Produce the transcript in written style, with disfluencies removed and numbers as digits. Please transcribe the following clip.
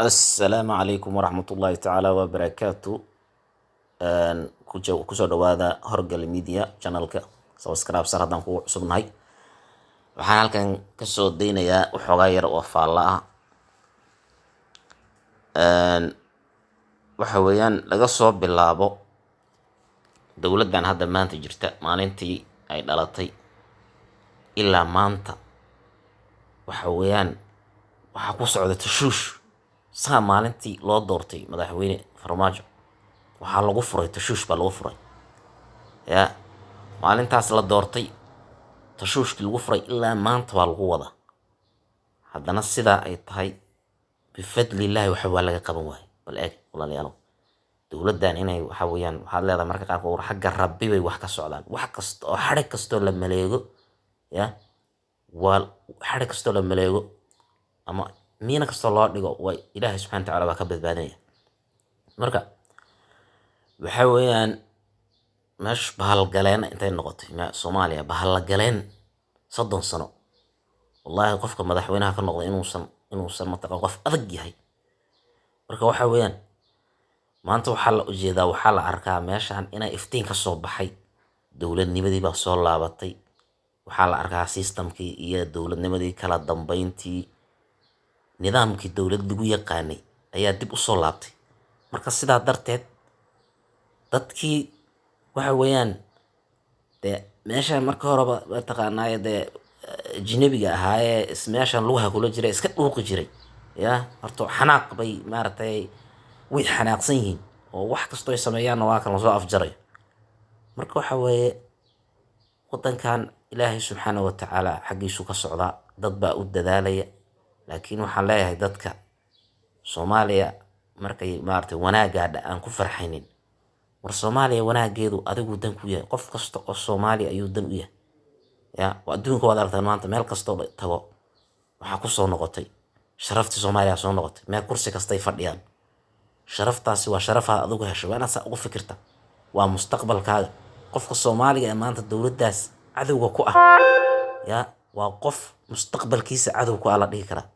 السلام عليكم ورحمة الله تعالى وبركاته. kusoo dhawaada horgal media channelka subscribe sar haddaan kugu cusubnahay. Waxaan halkan kasoo deynayaa waxoogaa yar oo faalla ah. Waxa weeyaan laga soo bilaabo dowladdan hadda maanta jirta maalintii ay dhalatay ilaa maanta, waxa weeyaan waxaa ku socda tashuush. Saa maalintii loo doortay madaxweyne Farmaajo waxaa lagu furay tashuush baa lagu furay. Maalintaas la doortay tashuushkii lagu furay ilaa maanta waa lagu wadaa. Haddana sidaa ay tahay bifadlilaahi waxa waa laga qaban waayay. Bal eeg walaalayaal, dowladdan inay waxa weeyaan waxaad leedahay marka qaarkood war xagga rabbi bay wax ka socdaan. Wax kasta oo xadhig kastoo la maleego waa xadhig kastoo la maleego ama miina kastoo loo dhigo way ilaahay subxaana wa tacaala baa ka badbaadinaya. Marka waxa weeyaan meesh bahalgaleen intay noqotay Soomaaliya bahalgaleen 30 sano. Wallahi qofka madaxweynaha ka noqday inuusan mataqaan qof adag yahay. Marka waxa weeyaan maanta waxaa la ujeedaa, waxaa la arkaa meeshaan inay iftiin ka soo baxay, dowladnimadii baa soo laabatay. Waxaa la arkaa systemkii iyo dowladnimadii kala dambeyntii, nidaamkii dowlad lagu yaqaanay ayaa dib u soo laabtay. Marka sidaa darteed dadkii waxa weeyaan meeshaan marka horeba taqaanaa ajnabiga ahaa ee meeshaan lugaha kula jiray iska dhuuqi jiray, horta xanaaq bay maaragtay way xanaaqsan yihiin oo wax kastoo ay sameeyaanna waa kan lasoo afjarayo. Marka waxa weeye waddankan ilaahay subxaana wa tacaala xaggiisu ka socdaa, dad baa u dadaalaya. Laakiin waxaan leeyahay dadka Soomaaliya markay maaragtay wanaagga aan ku farxaynin, war Soomaaliya wanaageedu adigu dan ku yahay. Qof kasta oo Soomaali ayuu dan u yahay. Adduunka waad aragtaan maanta meel kastoo tago waxaa ku soo noqotay sharaftii Soomaaliya soo noqotay. Meel kursi kastay fadhiyaan, sharaftaasi waa sharafaad adigu hesho. Waa inaad saa ugu fikirta, waa mustaqbalkaaga. Qofka Soomaaliga ee maanta dowladdaas cadowga ku ah waa qof mustaqbalkiisa cadow ku ah la dhihi karaa.